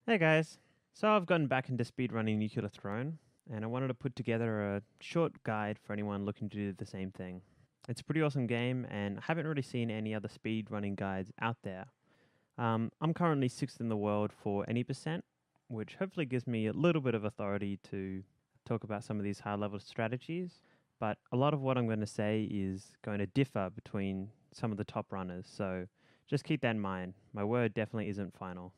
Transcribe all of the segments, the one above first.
Hey guys, so I've gotten back into speedrunning Nuclear Throne, and I wanted to put together a short guide for anyone looking to do the same thing. It's a pretty awesome game, and I haven't really seen any other speedrunning guides out there. I'm currently 6th in the world for any percent, which hopefully gives me a little bit of authority to talk about some of these high level strategies, but a lot of what I'm going to say is going to differ between some of the top runners, so just keep that in mind. My word definitely isn't final.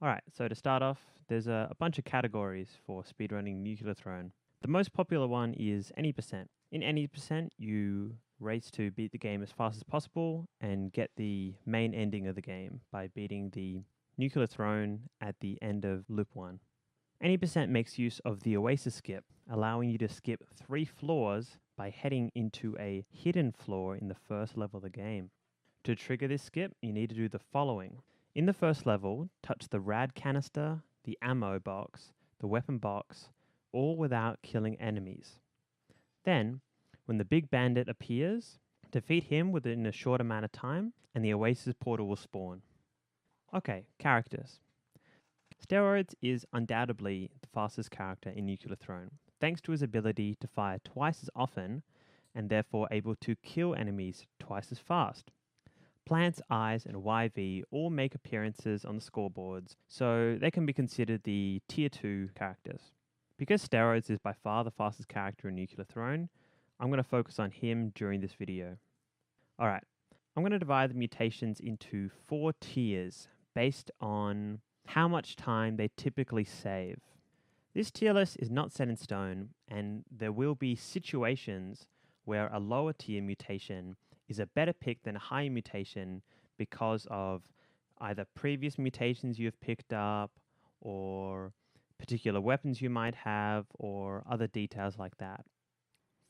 Alright, so to start off, there's a bunch of categories for speedrunning Nuclear Throne. The most popular one is any percent. In any percent, you race to beat the game as fast as possible and get the main ending of the game by beating the Nuclear Throne at the end of loop 1. Any percent makes use of the Oasis skip, allowing you to skip 3 floors by heading into a hidden floor in the first level of the game. To trigger this skip, you need to do the following. In the first level, touch the rad canister, the ammo box, the weapon box, all without killing enemies. Then, when the big bandit appears, defeat him within a short amount of time, and the Oasis portal will spawn. Okay, characters. Steroids is undoubtedly the fastest character in Nuclear Throne, thanks to his ability to fire twice as often, and therefore able to kill enemies twice as fast. Plants, Eyes, and YV all make appearances on the scoreboards, so they can be considered the Tier 2 characters. Because Steroids is by far the fastest character in Nuclear Throne, I'm going to focus on him during this video. Alright, I'm going to divide the mutations into 4 tiers based on how much time they typically save. This tier list is not set in stone, and there will be situations where a lower tier mutation is a better pick than a higher mutation because of either previous mutations you've picked up or particular weapons you might have or other details like that.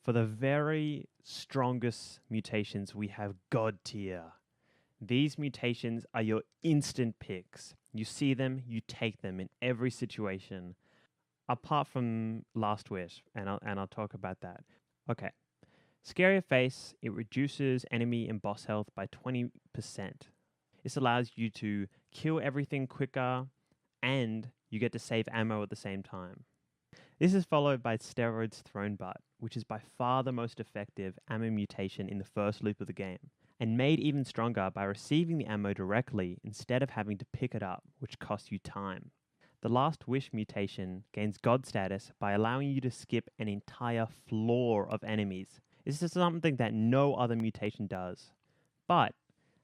For the very strongest mutations, we have God tier. These mutations are your instant picks. You see them, you take them in every situation. Apart from Last Wish, and I'll talk about that. Okay. Scarier Face, it reduces enemy and boss health by 20%. This allows you to kill everything quicker, and you get to save ammo at the same time. This is followed by Steroids Throne Butt, which is by far the most effective ammo mutation in the first loop of the game, and made even stronger by receiving the ammo directly instead of having to pick it up, which costs you time. The Last Wish mutation gains God status by allowing you to skip an entire floor of enemies. This is something that no other mutation does. But,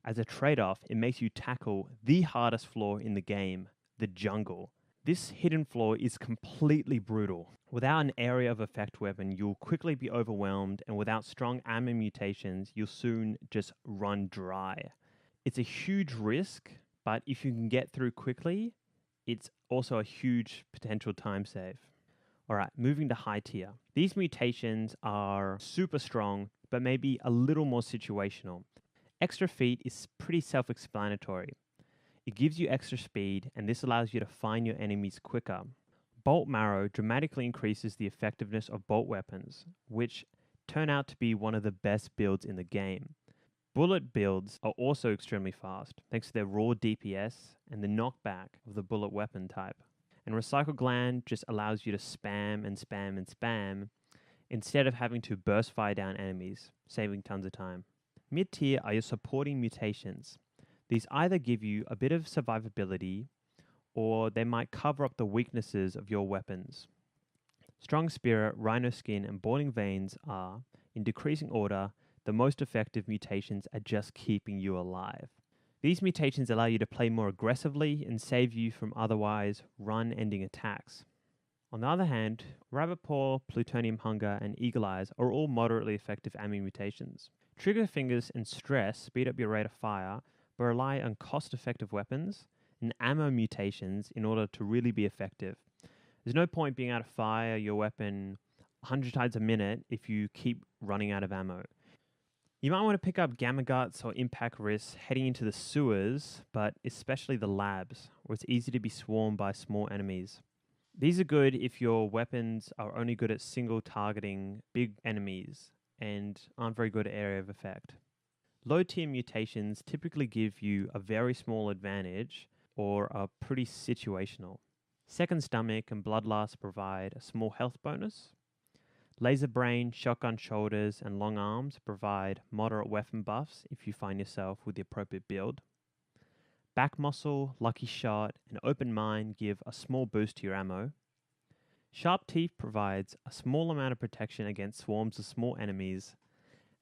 as a trade-off, it makes you tackle the hardest floor in the game, the jungle. This hidden floor is completely brutal. Without an area of effect weapon, you'll quickly be overwhelmed, and without strong ammo mutations, you'll soon just run dry. It's a huge risk, but if you can get through quickly, it's also a huge potential time save. Alright, moving to high tier. These mutations are super strong, but maybe a little more situational. Extra feet is pretty self-explanatory. It gives you extra speed, and this allows you to find your enemies quicker. Bolt Marrow dramatically increases the effectiveness of bolt weapons, which turn out to be one of the best builds in the game. Bullet builds are also extremely fast, thanks to their raw DPS and the knockback of the bullet weapon type. And Recycle Gland just allows you to spam and spam and spam instead of having to burst fire down enemies, saving tons of time. Mid tier are your supporting mutations. These either give you a bit of survivability or they might cover up the weaknesses of your weapons. Strong Spirit, Rhino Skin, and Boiling Veins are, in decreasing order, the most effective mutations at just keeping you alive. These mutations allow you to play more aggressively and save you from otherwise run-ending attacks. On the other hand, Rabbit Paw, Plutonium Hunger, and Eagle Eyes are all moderately effective ammo mutations. Trigger Fingers and Stress speed up your rate of fire, but rely on cost-effective weapons and ammo mutations in order to really be effective. There's no point being able to fire your weapon 100 times a minute if you keep running out of ammo. You might want to pick up Gamma Guts or Impact Wrists heading into the sewers, but especially the labs, where it's easy to be swarmed by small enemies. These are good if your weapons are only good at single targeting big enemies and aren't very good at area of effect. Low tier mutations typically give you a very small advantage or are pretty situational. Second Stomach and Bloodlust provide a small health bonus. Laser Brain, Shotgun Shoulders, and Long Arms provide moderate weapon buffs if you find yourself with the appropriate build. Back Muscle, Lucky Shot, and Open Mind give a small boost to your ammo. Sharp Teeth provides a small amount of protection against swarms of small enemies,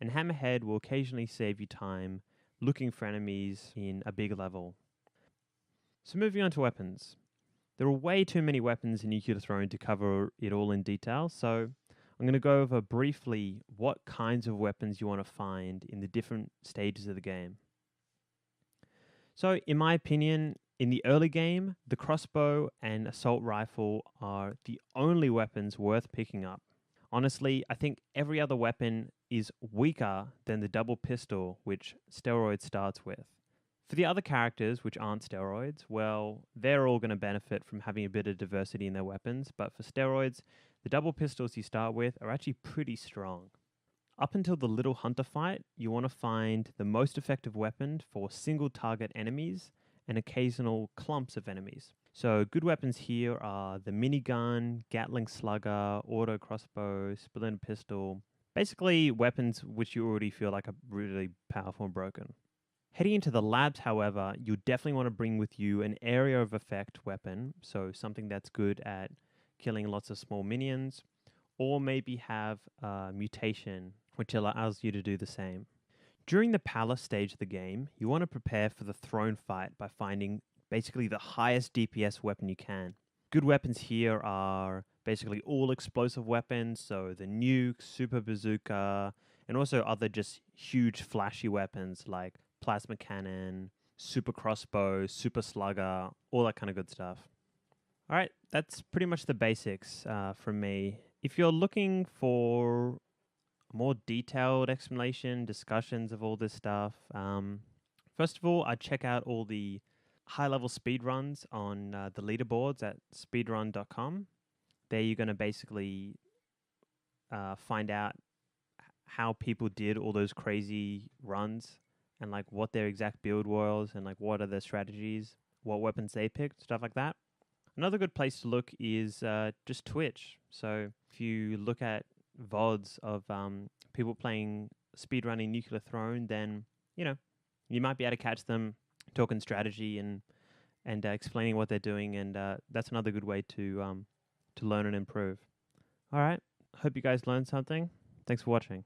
and Hammerhead will occasionally save you time looking for enemies in a big level. So moving on to weapons. There are way too many weapons in Nuclear Throne to cover it all in detail, so I'm going to go over briefly what kinds of weapons you want to find in the different stages of the game. So, in my opinion, in the early game, the crossbow and assault rifle are the only weapons worth picking up. Honestly, I think every other weapon is weaker than the double pistol, which Steroid starts with. For the other characters, which aren't steroids, well, they're all going to benefit from having a bit of diversity in their weapons, but for steroids, the double pistols you start with are actually pretty strong. Up until the Little Hunter fight, you want to find the most effective weapon for single target enemies and occasional clumps of enemies. So good weapons here are the minigun, Gatling slugger, auto crossbow, splinter pistol, basically weapons which you already feel like are really powerful and broken. Heading into the labs, however, you definitely want to bring with you an area of effect weapon, so something that's good at killing lots of small minions, or maybe have a mutation, which allows you to do the same. During the palace stage of the game, you want to prepare for the throne fight by finding basically the highest DPS weapon you can. Good weapons here are basically all explosive weapons, so the nuke, super bazooka, and also other just huge flashy weapons like plasma cannon, super crossbow, super slugger, all that kind of good stuff. All right, that's pretty much the basics from me. If you're looking for a more detailed explanation, discussions of all this stuff, first of all, I'd check out all the high-level speedruns on the leaderboards at speedrun.com. There you're going to basically find out how people did all those crazy runs and like what their exact build was and like what are their strategies, what weapons they picked, stuff like that. Another good place to look is just Twitch. So if you look at VODs of people playing speedrunning Nuclear Throne, then, you know, you might be able to catch them talking strategy and explaining what they're doing, and that's another good way to learn and improve. All right, hope you guys learned something. Thanks for watching.